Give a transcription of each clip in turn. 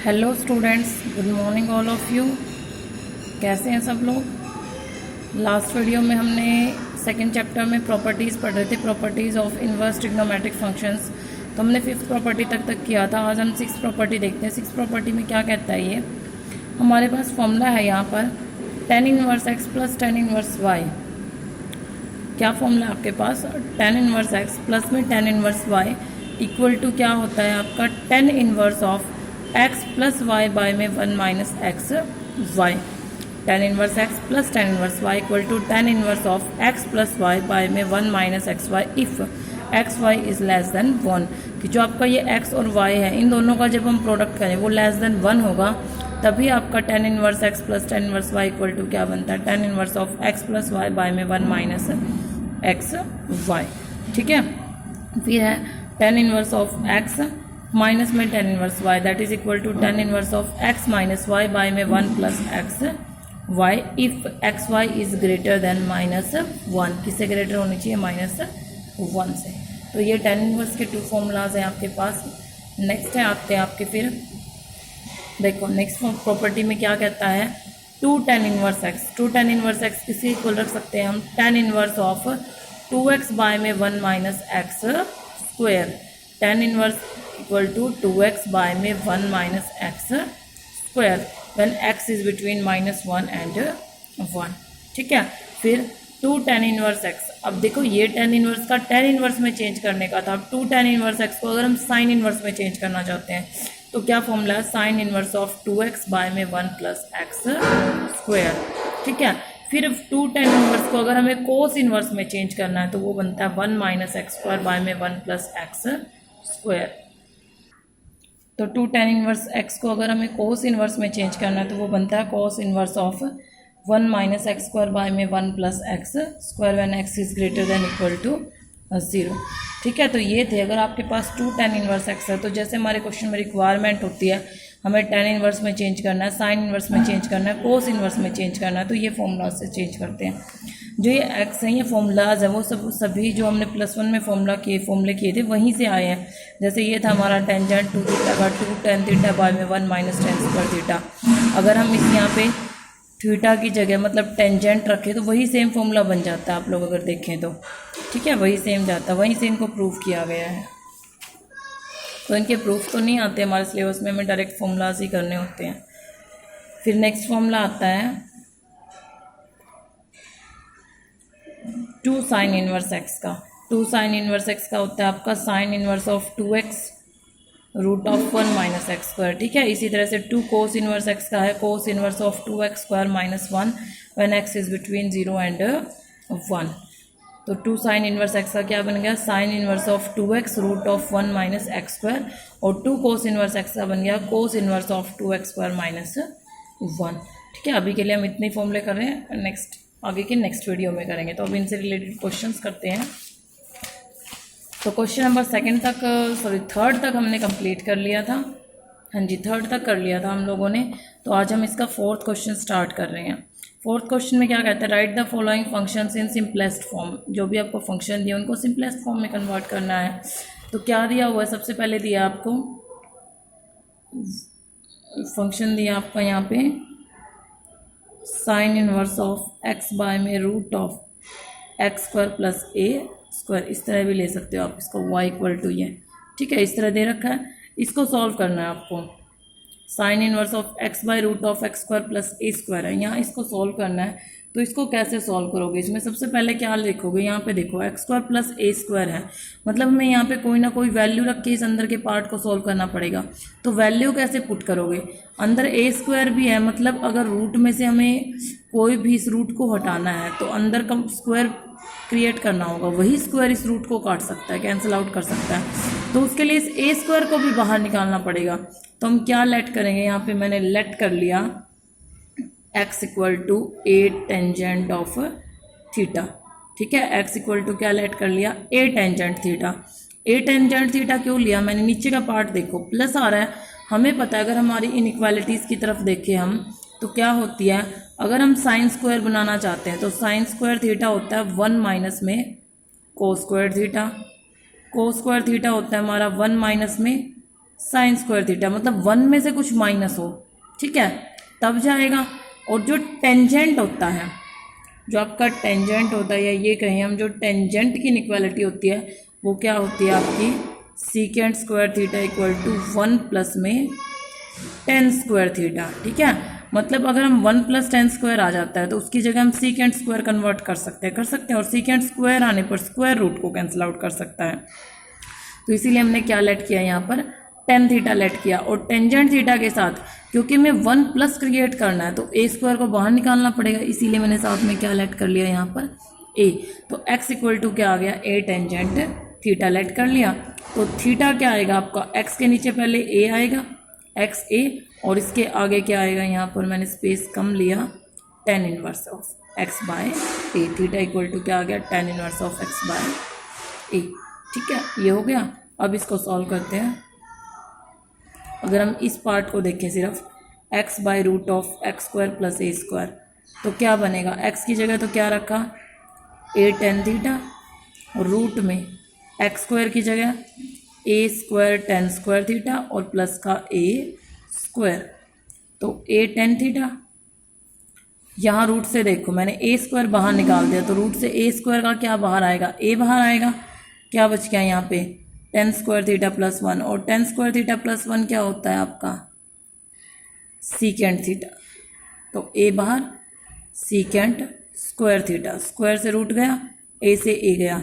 Hello students, good morning all of you. कैसे हैं सब लोग। लास्ट वीडियो में हमने सेकंड चैप्टर में प्रॉपर्टीज़ पढ़ रहे थे, properties of inverse trigonometric functions. तो हमने फिफ्थ प्रॉपर्टी तक किया था। आज हम सिक्स प्रॉपर्टी देखते हैं। सिक्स प्रॉपर्टी में क्या कहता है ये, हमारे पास फॉर्मूला है यहाँ पर tan inverse x plus tan inverse y। क्या फॉर्मूला है आपके पास, tan इनवर्स x प्लस में tan inverse y equal to क्या होता है आपका tan inverse of x plus y by में 1 minus x y. tan inverse x plus tan inverse y equal to tan inverse of x plus y by में 1 minus x y if x y is less than 1। कि जो आपका ये x और y है, इन दोनों का जब हम प्रोडक्ट करें वो लेस देन 1 होगा, तभी आपका tan inverse x plus tan inverse y equal to क्या बनता है, tan inverse of x plus y by में 1 माइनस एक्स वाई। ठीक है, फिर है tan inverse of x minus में tan inverse y that is equal to tan inverse of x minus y by में 1 plus x y if x y is greater than minus 1। किससे greater होनी चाहिए, minus 1 से। तो ये tan inverse के to formulas हैं आपके पास। नेक्स्ट है आते हैं आपके, फिर देखो नेक्स्ट प्रॉपर्टी में क्या कहता है, two tan inverse x। Two tan inverse x किसी इक्वल रख सकते हैं हम tan inverse of 2x by में 1 minus x square. tan inverse equal to 2x by में 1 minus x square when x is between -1 and 1। ठीक है, फिर 2 tan इनवर्स x। अब देखो ये tan इनवर्स का tan इनवर्स में चेंज करने का था। अब 2 tan इनवर्स x को अगर हम sin इनवर्स में चेंज करना चाहते हैं तो क्या फॉर्मूला है, sin inverse of 2x by में 1 प्लस एक्स स्क्वायर। ठीक है, फिर 2 tan इनवर्स को अगर हमें cos इनवर्स में चेंज करना है तो वो बनता है 1 माइनस एक्स स्क्वायर बाय में 1 प्लस एक्स स्क्वायर। तो 2 tan इनवर्स x को अगर हमें cos इनवर्स में चेंज करना है तो वो बनता है cos inverse of 1 minus x square by में 1 plus x square when x is greater than equal to 0। ठीक है, तो ये थे। अगर आपके पास 2 tan इनवर्स x है तो जैसे हमारे क्वेश्चन में रिक्वायरमेंट होती है हमें tan इनवर्स में चेंज करना है, sin इनवर्स में चेंज करना है, cos इनवर्स में चेंज करना है, तो ये फॉर्मूला से चेंज करते हैं। जो ये x है, ये फॉर्मूलाज है वो सभी जो हमने +1 में फॉर्मूले किए थे वहीं से आए हैं। जैसे ये था हमारा टेंजेंट 2 थीटा का 2 tan थीटा बाय में 1 माइनस tan स्क्वायर थीटा। अगर हम इस यहाँ पे थीटा की जगह मतलब टेंजेंट रखें तो वही सेम फॉर्मूला बन जाता है, आप लोग अगर देखें तो। ठीक है, वही सेम जाता है, वहीं से इनको प्रूव किया गया है। तो इनके प्रूफ तो नहीं आते हमारे सिलेबस में, हमें डायरेक्ट फॉर्मूलाज ही करने होते हैं। फिर नेक्स्ट फॉर्मूला आता है 2 sin इनवर्स x का। 2 sin इनवर्स x का होता है आपका sin inverse of 2x root of 1 minus x square. ठीक है, इसी तरह से 2 cos इनवर्स x का है cos inverse of 2x square minus 1 when x is between 0 and 1। तो 2 sin इनवर्स x का क्या बन गया, sin inverse of 2x root of 1 minus x square, और 2 cos इनवर्स x का बन गया cos inverse of 2x square minus 1। ठीक है, अभी के लिए हम इतने फॉर्मूले कर रहे हैं, नेक्स्ट आगे के नेक्स्ट वीडियो में करेंगे। तो अब इनसे रिलेटेड क्वेश्चंस करते हैं। तो क्वेश्चन नंबर थर्ड तक हमने कंप्लीट कर लिया था। हाँ जी, थर्ड तक कर लिया था हम लोगों ने। तो आज हम इसका फोर्थ क्वेश्चन स्टार्ट कर रहे हैं। फोर्थ क्वेश्चन में क्या कहता है, right the following functions in simplest form. जो भी आपको फंक्शन दिया उनको सिंपलेस्ट फॉर्म में कन्वर्ट करना है। तो क्या दिया हुआ है, सबसे पहले दिया आपको फंक्शन दिया आपका यहाँ पे sine inverse of x by में root of x square plus a square. इस तरह भी ले सकते हो आप इसको, y इक्वल टू ये। ठीक है, इस तरह दे रखा है, इसको सॉल्व करना है आपको। Sine inverse of x by root of x square plus a square है, यहाँ इसको सॉल्व करना है। तो इसको कैसे सॉल्व करोगे, इसमें सबसे पहले क्या लिखोगे, यहाँ पे देखो x square plus a square है, मतलब हमें यहाँ पे कोई ना कोई वैल्यू रख के इस अंदर के पार्ट को सॉल्व करना पड़ेगा। तो वैल्यू कैसे पुट करोगे, अंदर ए स्क्वायर भी है, मतलब अगर रूट में से हमें कोई भी इस रूट को हटाना है तो अंदर का स्क्वायर क्रिएट करना होगा, वही स्क्वायर इस रूट को काट सकता है, कैंसिल आउट कर सकता है। तो उसके लिए इस ए स्क्वायर को भी बाहर निकालना पड़ेगा। तो हम क्या लेट करेंगे, यहाँ पे मैंने लेट कर लिया x equal to a tangent of theta. ठीक है, x इक्वल टू क्या लेट कर लिया, a tangent theta. A tangent theta क्यों लिया मैंने, नीचे का पार्ट देखो प्लस आ रहा है, हमें पता है अगर हमारी इनइक्वालिटीज़ की तरफ देखें हम तो क्या होती है, अगर हम साइन स्क्वायर बनाना चाहते हैं तो साइन स्क्वायर थीटा होता है 1 माइनस में cos square theta. Cos square theta होता है हमारा 1 माइनस में साइन स्क्वायर थीटा, मतलब 1 में से कुछ माइनस हो, ठीक है, तब जाएगा। और जो टेंजेंट होता है, जो आपका टेंजेंट होता है, या ये कहें हम जो टेंजेंट की इनइक्वालिटी होती है वो क्या होती है आपकी secant square theta equal to 1 plus में टेन स्क्वायर थीटा, ठीक है। मतलब अगर हम 1 प्लस टेन स्क्वायर आ जाता है तो उसकी जगह हम सीकेंट स्क्वायर कन्वर्ट कर सकते हैं, और सीकेंट स्क्वायर आने पर स्क्वायर रूट को कैंसिल आउट कर सकता है। तो इसीलिए हमने क्या लेट किया यहाँ पर, टेन थीटा लेट किया। और टेंजेंट थीटा के साथ क्योंकि हमें 1 प्लस क्रिएट करना है तो ए स्क्वायर को बाहर निकालना पड़ेगा, इसीलिए मैंने साथ में क्या लेट कर लिया यहाँ पर ए। तो एक्स इक्वल टू क्या आ गया, ए टेंजेंट थीटा लेट कर लिया। तो थीटा क्या आएगा आपका, एक्स के नीचे पहले ए आएगा, एक्स ए, और इसके आगे क्या आएगा, यहाँ पर मैंने स्पेस कम लिया, tan inverse of x by a. Theta equal to क्या आ गया, tan inverse of x by a, ठीक है। ये हो गया। अब इसको सॉल्व करते हैं। अगर हम इस पार्ट को देखें सिर्फ x by root of x square plus a square, तो क्या बनेगा, x की जगह तो क्या रखा, ए टेन थीटा, रूट में एक्स स्क्वायर की जगह a square tan square theta और प्लस का ए स्क्वायर, तो ए टेन थीटा। यहाँ रूट से देखो मैंने ए स्क्वायर बाहर निकाल दिया, तो रूट से ए स्क्वायर का क्या बाहर आएगा, ए बाहर आएगा। क्या बच गया यहाँ पे, टेन स्क्वायर थीटा प्लस 1, और टेन स्क्वायर थीटा प्लस 1 क्या होता है आपका, सीकेंट थीटा। तो ए बाहर, सीकेंट स्क्वायर थीटा, स्क्वायर से रूट गया, ए से ए गया।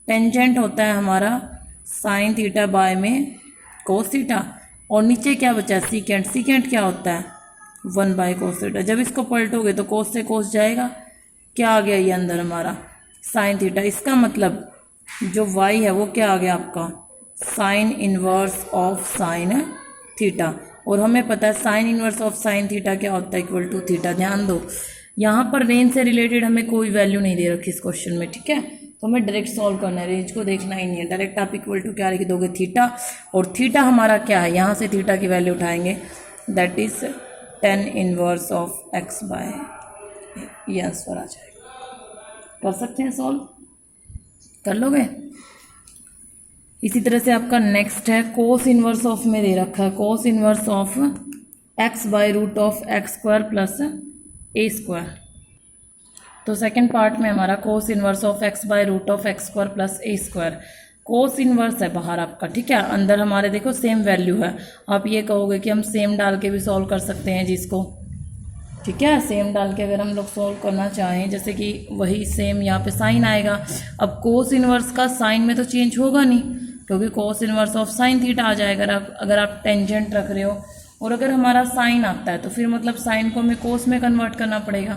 टेंजेंट होता है हमारा साइन थीटा बाय में कोस थीटा, और नीचे क्या बचा, सीकेंट। सीकेंट क्या होता है, 1 बाय कोस थीटा। जब इसको पलटोगे तो कोस से कोस जाएगा, क्या आ गया ये अंदर हमारा साइन थीटा। इसका मतलब जो y है वो क्या आ गया आपका, sign inverse of sine theta. और हमें पता है sign inverse of sine theta क्या होता है, इक्वल टू थीटा। ध्यान दो यहाँ पर रेंज से रिलेटेड हमें कोई वैल्यू नहीं दे रखी इस क्वेश्चन में, ठीक है। तो हमें डायरेक्ट सॉल्व करना है, रेंज को देखना ही नहीं है, डायरेक्ट आप इक्वल टू क्या लिख दोगे, थीटा। और थीटा हमारा क्या है, यहाँ से थीटा की वैल्यू उठाएंगे, that is tan inverse of x by, ये आंसर आ जाएगा। कर सकते हैं सॉल्व, कर लोगे। इसी तरह से आपका नेक्स्ट है कोस इनवर्स ऑफ में दे रखा है, cos inverse of x by root of x square plus a square. तो सेकंड पार्ट में हमारा cos inverse of x by root of x square plus a square. Cos inverse है बाहर आपका, ठीक है, अंदर हमारे देखो सेम वैल्यू है। आप ये कहोगे कि हम सेम डाल के भी सॉल्व कर सकते हैं जिसको, ठीक है, सेम डाल के अगर हम लोग सॉल्व करना चाहें, जैसे कि वही सेम यहाँ पे साइन आएगा। अब कोस इनवर्स का साइन में तो चेंज होगा नहीं, क्योंकि cos inverse of sine theta आ जाएगा अगर आप टेंजेंट रख रहे हो। और अगर हमारा साइन आता है तो फिर मतलब साइन को हमें कोस में कन्वर्ट करना पड़ेगा,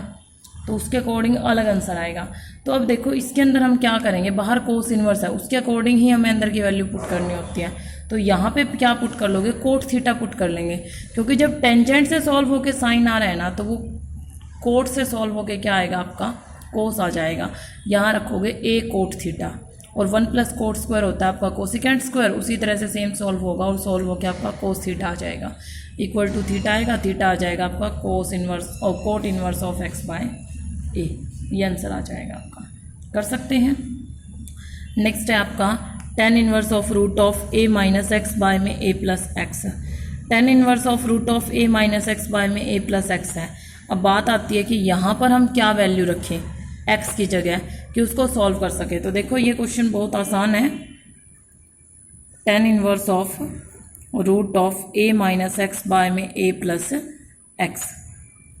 तो उसके अकॉर्डिंग अलग आंसर आएगा। तो अब देखो इसके अंदर हम क्या करेंगे, बाहर कोस इनवर्स है, उसके अकॉर्डिंग ही हमें अंदर की वैल्यू पुट करनी होती है। तो यहाँ पे क्या पुट कर लोगे, कोट थीटा पुट कर लेंगे, क्योंकि जब टेंजेंट से सॉल्व होके साइन आ रहा है ना, तो वो कोट से सॉल्व होके क्या आएगा आपका, कोस आ जाएगा। यहाँ रखोगे ए कोट थीटा, और 1 प्लस कोट स्क्वायर होता है आपका कोसिकेंट स्क्वायर, उसी तरह से सेम सॉल्व होगा और सॉल्व होकर आपका कोस थीटा आ जाएगा, इक्वल टू थीटा आएगा, थीटा आ जाएगा आपका कोस इनवर्स और cot inverse of x by a, ये आंसर आ जाएगा आपका। कर सकते हैं। नेक्स्ट है आपका tan inverse of root of a minus x by में a plus x. Tan inverse of root of a minus x by में ए प्लस एक्स है। अब बात आती है कि यहाँ पर हम क्या वैल्यू रखें x की जगह कि उसको सॉल्व कर सके। तो देखो ये क्वेश्चन बहुत आसान है। Tan inverse of root of a minus x by में a प्लस एक्स,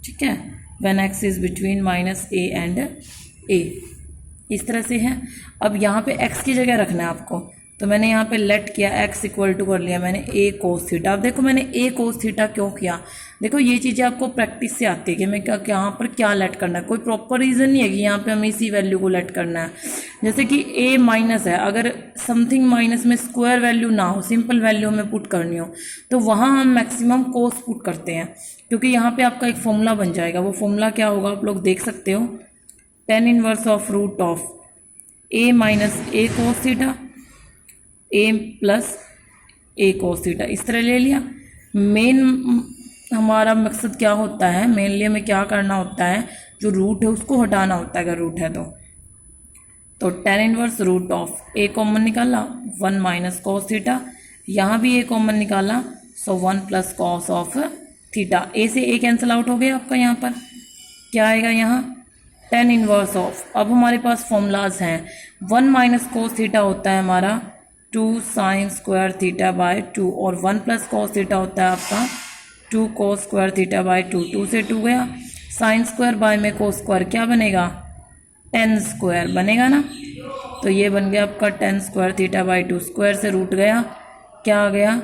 ठीक है, when x is between minus a and a, इस तरह से है। अब यहाँ पे x की जगह रखना है आपको, तो मैंने यहाँ पे लेट किया x इक्वल टू कर लिया मैंने a कोस थीटा। अब देखो मैंने a कोस थीटा क्यों किया, देखो ये चीज़ें आपको प्रैक्टिस से आती है कि मैं यहाँ पर क्या लेट करना है, कोई प्रॉपर रीज़न नहीं है कि यहाँ पे हमें इसी वैल्यू को लेट करना है। जैसे कि a माइनस है, अगर समथिंग माइनस में स्क्वायर वैल्यू ना हो, सिंपल वैल्यू हमें पुट करनी हो, तो वहाँ हम मैक्सिमम कोस पुट करते हैं, क्योंकि यहाँ पर आपका एक फॉर्मूला बन जाएगा। वो फॉर्मूला क्या होगा आप लोग देख सकते हो, tan inverse of root of a minus a cos theta a plus a cos theta, इस तरह ले लिया। मेन हमारा मकसद क्या होता है, मेनली हमें क्या करना होता है, जो रूट है उसको हटाना होता है अगर रूट है तो tan inverse root of a common निकाला, 1 माइनस कोस थीटा, यहाँ भी ए कॉमन निकाला, सो 1 प्लस कॉस ऑफ थीटा। ए से ए कैंसिल आउट हो गया आपका, यहाँ पर क्या आएगा, यहाँ tan इनवर्स ऑफ। अब हमारे पास फॉर्मूलाज हैं, 1 माइनस कोस थीटा होता है हमारा 2 साइन स्क्वायर थीटा बाय 2, और 1 प्लस कॉस थीटा होता है आपका 2 कोस स्क्वायर थीटा बाय 2। 2 से 2 गया, साइन स्क्वायर बाय में कोस स्क्वायर क्या बनेगा, tan स्क्वायर बनेगा ना। तो ये बन गया आपका tan square theta by 2, square से रूट गया, क्या आ गया,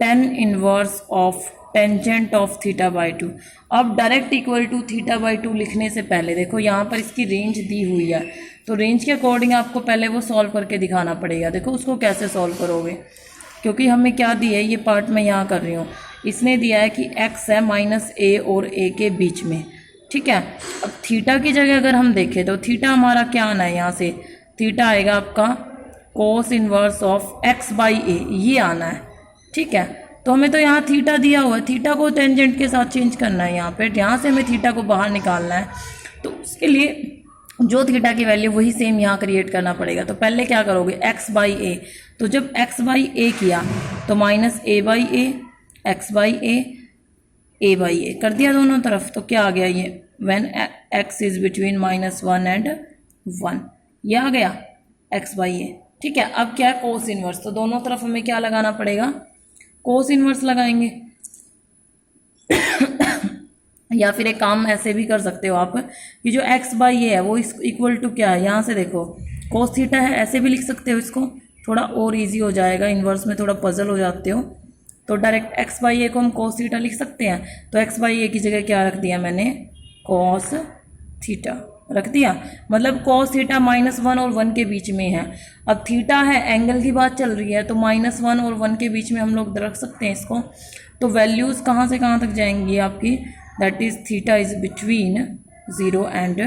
tan inverse of tangent of theta by 2। अब direct equal to theta by 2 लिखने से पहले देखो यहाँ पर इसकी रेंज दी हुई है, तो रेंज के अकॉर्डिंग आपको पहले वो सॉल्व करके दिखाना पड़ेगा। देखो उसको कैसे सॉल्व करोगे, क्योंकि हमें क्या दिया है, ये पार्ट मैं यहाँ कर रही हूँ, इसने दिया है कि x है -a और a के बीच में, ठीक है। अब थीटा की जगह अगर हम देखें तो थीटा हमारा क्या आना है, यहाँ से थीटा आएगा आपका cos inverse of x by a, ये आना है, ठीक है। तो हमें तो यहाँ थीटा दिया हुआ है, थीटा को टेंजेंट के साथ चेंज करना है यहाँ पे, यहाँ से हमें थीटा को बाहर निकालना है, तो उसके लिए जो थीटा की वैल्यू वही सेम यहाँ क्रिएट करना पड़ेगा। तो पहले क्या करोगे, x बाई ए, तो जब x बाई ए किया तो -a by a, x by a by a कर दिया दोनों तरफ, तो क्या आ गया ये, when x is between -1 and 1, ये आ गया x बाई ए, ठीक है। अब क्या है, कोस इनवर्स, तो दोनों तरफ हमें क्या लगाना पड़ेगा, कोस इनवर्स लगाएंगे। या फिर एक काम ऐसे भी कर सकते हो आप कि जो x बाई ए है वो इक्वल टू क्या है, यहाँ से देखो कोस थीटा है, ऐसे भी लिख सकते हो इसको, थोड़ा और इजी हो जाएगा, इन्वर्स में थोड़ा पजल हो जाते हो, तो डायरेक्ट x बाई ए को हम कोस थीटा लिख सकते हैं। तो x बाई ए की जगह क्या रख दिया मैंने, कोस थीटा रख दिया, मतलब कोस थीटा -1 और 1 के बीच में है। अब थीटा है, एंगल की बात चल रही है, तो -1 और 1 के बीच में हम लोग रख सकते हैं इसको। तो वैल्यूज़ कहाँ से कहाँ तक जाएंगी आपकी, that is theta is between 0 and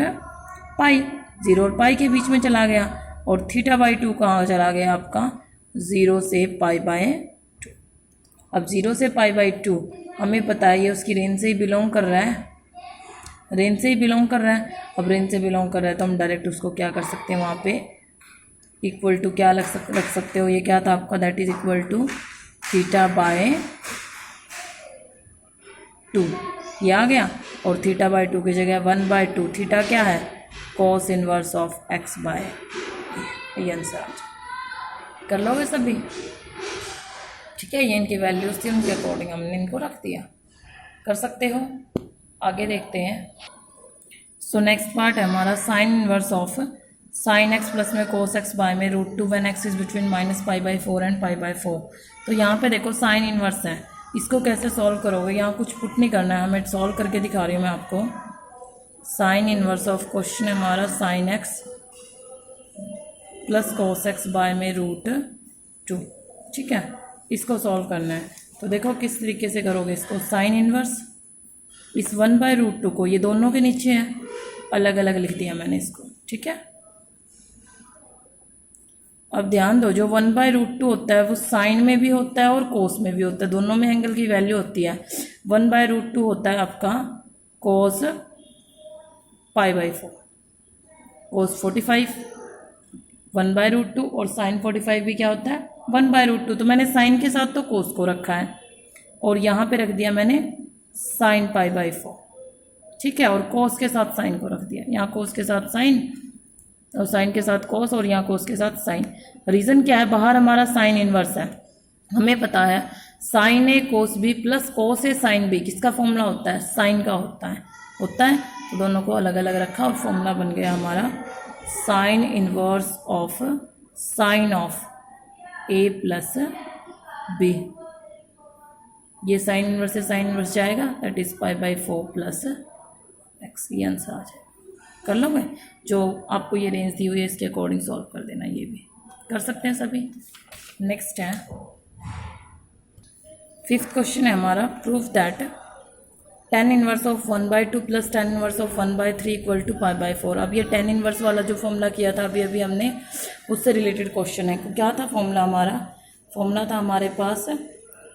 pi, 0 और पाई के बीच में चला गया, और थीटा बाई 2 कहाँ चला गया आपका, 0 से पाई बाय 2। अब 0 से पाई बाय 2 हमें पता है ये उसकी रेंज से ही बिलोंग कर रहा है, रेंज से ही बिलोंग कर रहा है। अब रेंज से बिलोंग कर रहा है तो हम डायरेक्ट उसको क्या कर सकते हैं, वहाँ पे इक्वल टू क्या रख सकते हो, ये क्या था आपका, that is equal to theta by 2, ये आ गया, और थीटा बाय 2 की जगह 1/2, थीटा क्या है, cos inverse of x by, ये आंसर आ जाए। कर लोगे सभी, ठीक है। ये इनकी वैल्यूज़ थी, उनके अकॉर्डिंग हमने इनको रख दिया, कर सकते हो। आगे देखते हैं। सो नेक्स्ट पार्ट है हमारा sine inverse of sine x plus में कोस x बाय में √2 when x is between -π/4 and π/4। तो यहाँ पे देखो साइन इनवर्स है, इसको कैसे सॉल्व करोगे, यहाँ कुछ पुट नहीं करना है, हमें सॉल्व करके दिखा रही हूँ मैं आपको। साइन इनवर्स ऑफ क्वेश्चन है हमारा sine x plus cos x by में √2, ठीक है। इसको सॉल्व करना है, तो देखो किस तरीके से करोगे इसको। साइन इनवर्स इस 1/√2 को, ये दोनों के नीचे है, अलग अलग लिख दिया मैंने इसको, ठीक है। अब ध्यान दो, जो 1/√2 होता है वो साइन में भी होता है और कोस में भी होता है, दोनों में एंगल की वैल्यू होती है। 1/√2 होता है आपका कोस π/4, कोस 45 1/√2, और साइन 45 भी क्या होता है 1/√2। तो मैंने साइन के साथ तो कोस को रखा है, और यहाँ पे रख दिया मैंने साइन π/4, ठीक है, और कोस के साथ साइन को रख दिया, यहाँ कोस के साथ साइन और साइन के साथ कोस, और यहाँ कोस के साथ साइन। रीज़न क्या है, बाहर हमारा साइन इनवर्स है, हमें पता है साइन ए कोस बी प्लस कोस ए साइन बी किसका फॉर्मूला होता है, साइन का होता है। तो दोनों को अलग अलग रखा और फॉर्मूला बन गया हमारा sine inverse of sine of a plus b. ये साइन इनवर्स से साइन इनवर्स जाएगा, दैट इज़ π/4 प्लस x, ये आंसर आ जाएगा। कर लोगे, जो आपको ये रेंज दी हुई है इसके अकॉर्डिंग सॉल्व कर देना, ये भी कर सकते हैं सभी। नेक्स्ट है 5th क्वेश्चन है हमारा, proof that tan inverse of 1/2 plus tan inverse of 1/3 equal to π/4। अब ये tan इनवर्स वाला जो फॉर्मूला किया था अभी हमने, उससे रिलेटेड क्वेश्चन है। क्या था फॉर्मूला हमारा, फॉर्मूला था हमारे पास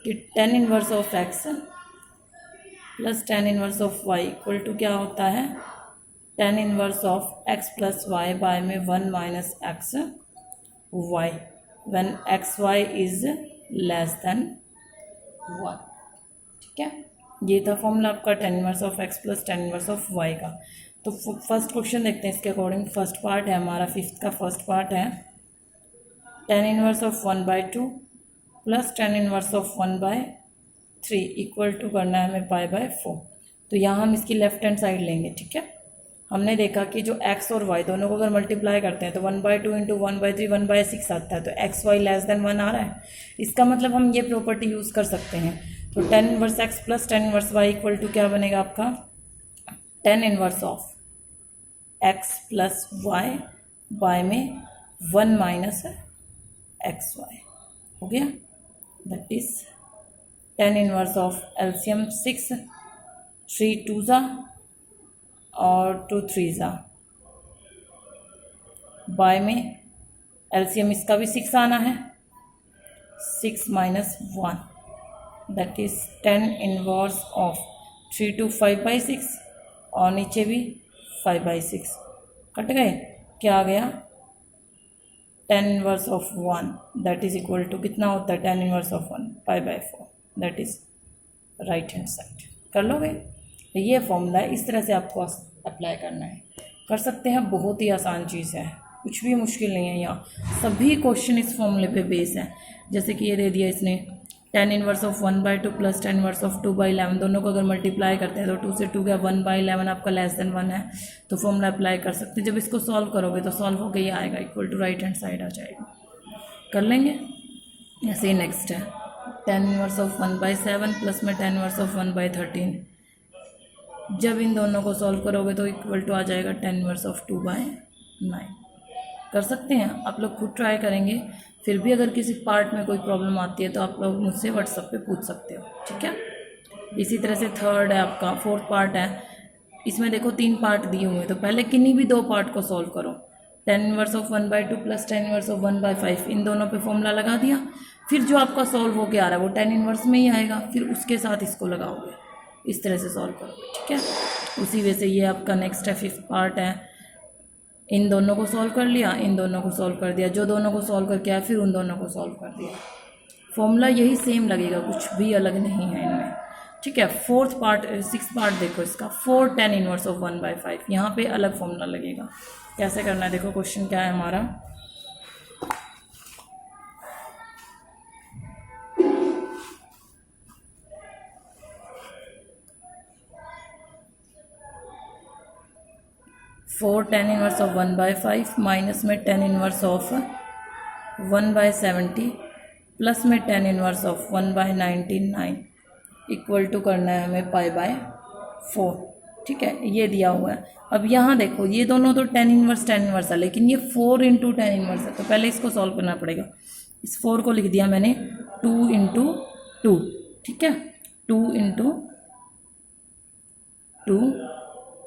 कि tan inverse of x plus tan inverse of y equal to क्या होता है, tan inverse of x plus y by में 1 minus x y, when xy is less than 1। ठीक है, ये था फॉर्मूला आपका tan inverse of x plus tan inverse of y का। तो फर्स्ट क्वेश्चन देखते हैं इसके अकॉर्डिंग। फर्स्ट पार्ट है हमारा, फिफ्थ का फर्स्ट पार्ट है tan inverse of 1/2 plus tan inverse of 1/3 equal to करना है हमें π/4। तो यहाँ हम इसकी लेफ्ट हैंड साइड लेंगे। ठीक है, हमने देखा कि जो x और y दोनों को अगर मल्टीप्लाई करते हैं तो 1/2 इंटू 1/3 1/6 आता है। तो एक्स वाई लेस देन 1 आ रहा है, इसका मतलब हम ये प्रॉपर्टी यूज़ कर सकते हैं। तो tan inverse x plus tan inverse y equal to क्या बनेगा आपका, tan inverse of x plus y में 1 माइनस एक्स वाई हो गया। That is tan inverse of LCM 6, 3 2 ज़ा और 2 3 ज़ा, बाय में एलसीएम इसका भी 6 आना है, 6 minus 1 that is tan inverse of 3 2 5/6 और नीचे भी 5/6 कट गए। क्या आ गया, tan inverse of 1 that is equal to कितना होता है tan inverse of 1 π/4 that is right hand side. कर लोगे, तो ये फॉर्मूला है, इस तरह से आपको अप्लाई करना है। कर सकते हैं, बहुत ही आसान चीज़ है, कुछ भी मुश्किल नहीं है। यहाँ सभी क्वेश्चन इस फॉर्मूले पे बेस हैं। जैसे कि ये दे दिया इसने tan inverse of 1/2 plus tan inverse of 2/11, दोनों को अगर मल्टीप्लाई करते हैं तो 2 से 2 गया 1/11 आपका लेस देन 1 है, तो फॉर्मूला अप्लाई कर सकते हैं। जब इसको सॉल्व करोगे तो सॉल्व होकर ये आएगा equal to right hand side आ जाएगा। कर लेंगे। ऐसे ही नेक्स्ट है tan इनवर्स ऑफ 1/7 प्लस में tan इनवर्स ऑफ 1/13। जब इन दोनों को सॉल्व करोगे तो इक्वल टू आ जाएगा tan इनवर्स ऑफ 2/9। कर सकते हैं, आप लोग खुद ट्राई करेंगे। फिर भी अगर किसी पार्ट में कोई प्रॉब्लम आती है तो आप लोग मुझसे व्हाट्सएप पे पूछ सकते हो। ठीक है, इसी तरह से थर्ड है आपका, फोर्थ पार्ट है। इसमें देखो 3 पार्ट दिए हुए हैं, तो पहले किन्हीं भी 2 पार्ट को सॉल्व करो। tan inverse of 1/2 plus tan inverse of 1/5, इन दोनों पे फॉर्मूला लगा दिया। फिर जो आपका सॉल्व होके आ रहा है वो tan इनवर्स में ही आएगा, फिर उसके साथ इसको लगाओगे, इस तरह से सॉल्व करोगे। ठीक है, उसी वजह से ये आपका नेक्स्ट है, फिफ्थ पार्ट है। इन दोनों को सॉल्व कर लिया, इन दोनों को सॉल्व कर दिया, जो दोनों को सॉल्व करके आया फिर उन दोनों को सॉल्व कर दिया। फॉर्मूला यही सेम लगेगा, कुछ भी अलग नहीं है इनमें। ठीक है, फोर्थ पार्ट, सिक्स पार्ट देखो इसका, 4 tan इनवर्स ऑफ 1/5, यहाँ पे अलग फॉर्मूला लगेगा। कैसे करना है देखो, क्वेश्चन क्या है हमारा, four tan inverse of 1/5 minus में tan इनवर्स ऑफ 1/70 प्लस में tan inverse of 1/99 equal to करना है हमें π/4। ठीक है, ये दिया हुआ है। अब यहाँ देखो ये दोनों तो tan इनवर्स है, लेकिन ये 4 इंटू tan इनवर्स है, तो पहले इसको सॉल्व करना पड़ेगा। इस 4 को लिख दिया मैंने 2 इंटू 2। ठीक है, 2 इंटू 2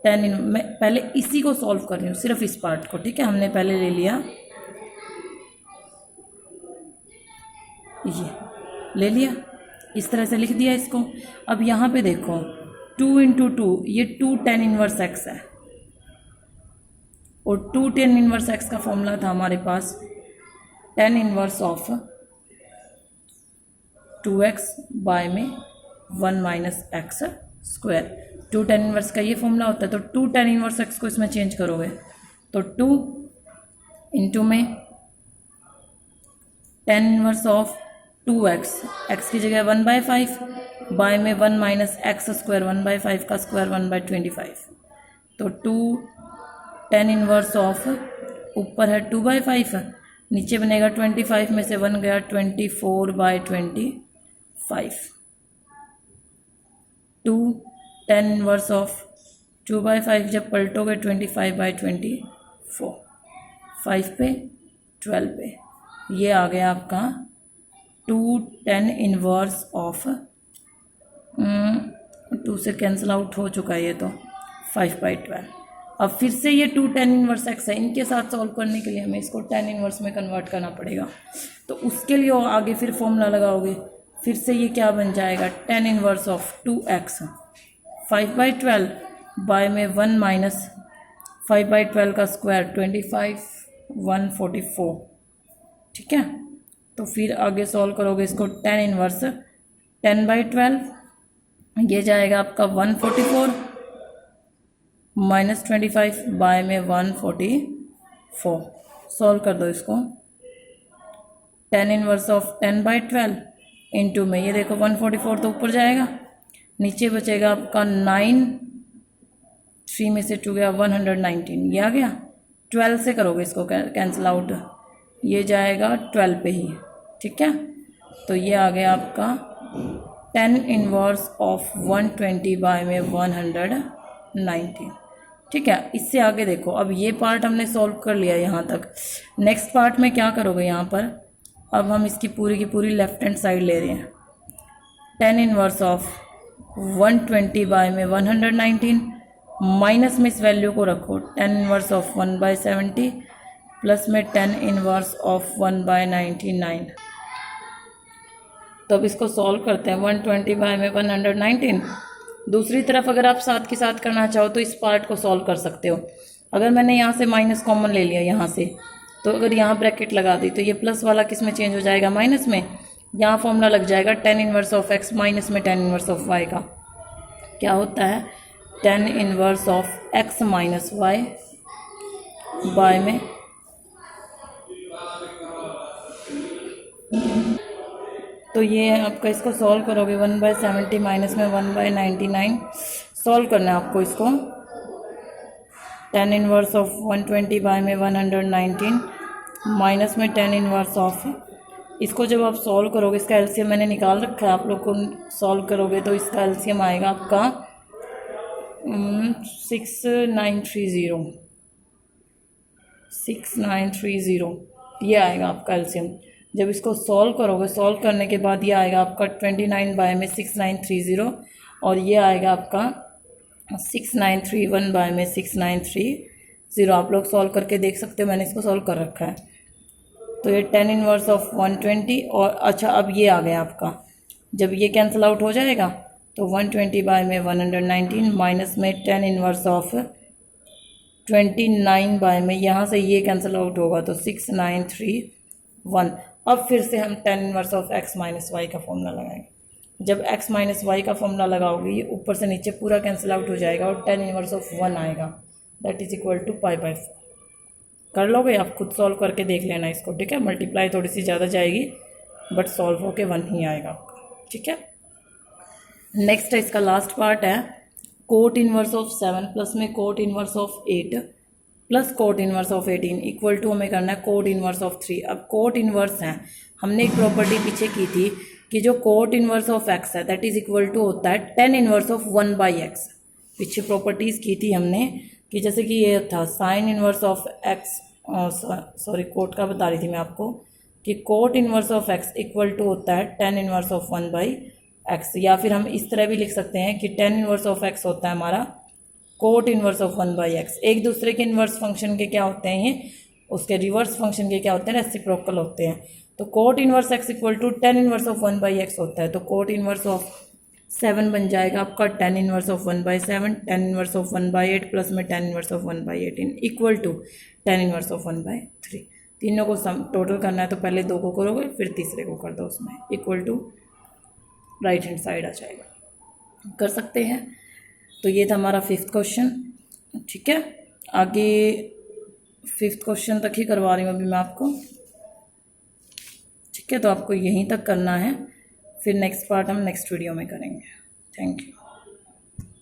tan इन, मैं पहले इसी को सॉल्व कर रही हूँ, सिर्फ इस पार्ट को। ठीक है, हमने पहले ले लिया, ये ले लिया, इस तरह से लिख दिया इसको। अब यहाँ पे देखो 2 इंटू 2, ये 2 tan इनवर्स x है, और 2 tan इनवर्स x का फॉर्मूला था हमारे पास tan inverse of 2x by में 1 minus x square. 2 tan inverse का ये फॉर्मूला होता है, तो 2 tan इनवर्स x को इसमें चेंज करोगे तो 2 इंटू में tan inverse of 2x, x की जगह 1/5 बाय में 1 माइनस एक्स स्क्वायर, 1/5 का स्क्वायर 1/25, तो 2 tan इनवर्स ऑफ, ऊपर है 2/5, नीचे बनेगा 25 में से 1 गया 24/25। 2 tan इनवर्स ऑफ 2/5 जब पलटोगे 25/24, 5 पे 12 पे, ये आ गया आपका 2 tan इनवर्स ऑफ 2 से कैंसिल आउट हो चुका है ये, तो 5/12। अब फिर से ये 2 tan इनवर्स x है, इनके साथ सॉल्व करने के लिए हमें इसको tan इनवर्स में कन्वर्ट करना पड़ेगा, तो उसके लिए आगे फिर फॉर्मूला लगाओगे। फिर से ये क्या बन जाएगा, tan inverse of 2x 5/12 bye में 1 माइनस 5/12 का स्क्वायर 25 144। ठीक है, तो फिर आगे सॉल्व करोगे इसको, टेन इनवर्स 10/12, ये जाएगा आपका 144 माइनस 25 बाय में 144। सॉल्व कर दो इसको, टेन इनवर्स ऑफ 10/12 इंटू में ये देखो 144 तो ऊपर जाएगा, नीचे बचेगा आपका 9, 3 में से 2 गया 119, ये आ गया। 12 से करोगे इसको कैंसिल आउट, ये जाएगा 12 पे ही, ठीक है। तो ये आ गया आपका 10 इनवर्स ऑफ 120 बाय में 119, ठीक है। इससे आगे देखो, अब ये पार्ट हमने सॉल्व कर लिया यहाँ तक। नेक्स्ट पार्ट में क्या करोगे यहाँ पर, अब हम इसकी पूरी की पूरी लेफ्ट हैंड साइड ले रहे हैं। 10 इनवर्स ऑफ 120 बाय में 119, माइनस में इस वैल्यू को रखो, 10 इनवर्स ऑफ 1/70 प्लस में 10 इनवर्स ऑफ 1/99। तो अब इसको सॉल्व करते हैं, 120 बाय में 119। दूसरी तरफ अगर आप साथ के साथ करना चाहो तो इस पार्ट को सॉल्व कर सकते हो। अगर मैंने यहाँ से माइनस कॉमन ले लिया यहाँ से, तो अगर यहाँ ब्रैकेट लगा दी तो ये प्लस वाला किस में चेंज हो जाएगा, माइनस में। यहाँ फॉर्मूला लग जाएगा 10 इनवर्स ऑफ x माइनस में 10 इनवर्स ऑफ y का। क्या होता है, 10 inverse of x minus y by में तो ये आपका, इसको सॉल्व करोगे 1/70 माइनस में 1/99 सॉल्व करना है आपको इसको। 10 इनवर्स ऑफ 120 बाय में 119 माइनस में 10 इनवर्स ऑफ, इसको जब आप सॉल्व करोगे, इसका एलसीएम मैंने निकाल रखा है, आप लोग को सॉल्व करोगे तो इसका एलसीएम आएगा आपका 6930 ये आएगा आपका एलसीएम। जब इसको सॉल्व करोगे, सॉल्व करने के बाद ये आएगा आपका 29 बाय में 6930 और ये आएगा आपका 6931 बाय में 6930। आप लोग सॉल्व करके देख सकते हो, मैंने इसको सॉल्व कर रखा है। तो ये 10 इनवर्स ऑफ 120 और अच्छा अब ये आ गया आपका, जब ये कैंसिल आउट हो जाएगा तो 120 बाय में 119 माइनस में 10 इनवर्स ऑफ 29 बाय में, यहाँ से ये कैंसिल आउट होगा तो 6931। अब फिर से हम 10 inverse of x minus y का फॉर्मूला लगाएंगे। जब x माइनस वाई का फॉर्मूला लगाओगे, ये ऊपर से नीचे पूरा कैंसिल आउट हो जाएगा और 10 इनवर्स ऑफ 1 आएगा, दैट इज इक्वल टू π/4। कर लोगे आप, खुद सॉल्व करके देख लेना इसको, ठीक है। मल्टीप्लाई थोड़ी सी ज़्यादा जाएगी बट सॉल्व होके 1 ही आएगा आपका, ठीक है। नेक्स्ट है इसका लास्ट पार्ट है, कोट इनवर्स ऑफ 7 प्लस में cot inverse of 8 plus cot inverse of 18 equal to हमें करना है कोट इनवर्स ऑफ 3। अब कोट इनवर्स हैं, हमने एक प्रॉपर्टी पीछे की थी कि जो कोट इनवर्स ऑफ x है दैट इज इक्वल टू होता है 10 इनवर्स ऑफ 1/x। पीछे प्रॉपर्टीज़ की थी हमने कि जैसे कि ये था sine inverse of x, sorry cot का बता रही थी मैं आपको कि cot inverse of x equal to होता है 10 इनवर्स ऑफ 1/x, या फिर हम इस तरह भी लिख सकते हैं कि 10 इनवर्स ऑफ x होता है हमारा कोट इनवर्स ऑफ 1/x। एक दूसरे के इनवर्स फंक्शन के क्या होते हैं, ये उसके रिवर्स फंक्शन के क्या होते हैं, रेसिप्रोकल होते हैं। तो cot inverse x equal to 10 inverse of 1/x होता है। तो कोट इनवर्स ऑफ 7 बन जाएगा आपका 10 inverse of 1/7, 10 inverse of 1/8 plus में 10 inverse of 1/18 equal to 10 inverse of 1/3। तीनों को सम टोटल करना है तो पहले 2 को करोगे फिर तीसरे को कर दो, उसमें equal to right hand side आ जाएगा, कर सकते हैं। तो ये था हमारा 5th क्वेश्चन, ठीक है। आगे 5th क्वेश्चन तक ही करवा रही हूँ अभी मैं आपको, ठीक है। तो आपको यहीं तक करना है, फिर नेक्स्ट पार्ट हम नेक्स्ट वीडियो में करेंगे। Thank you.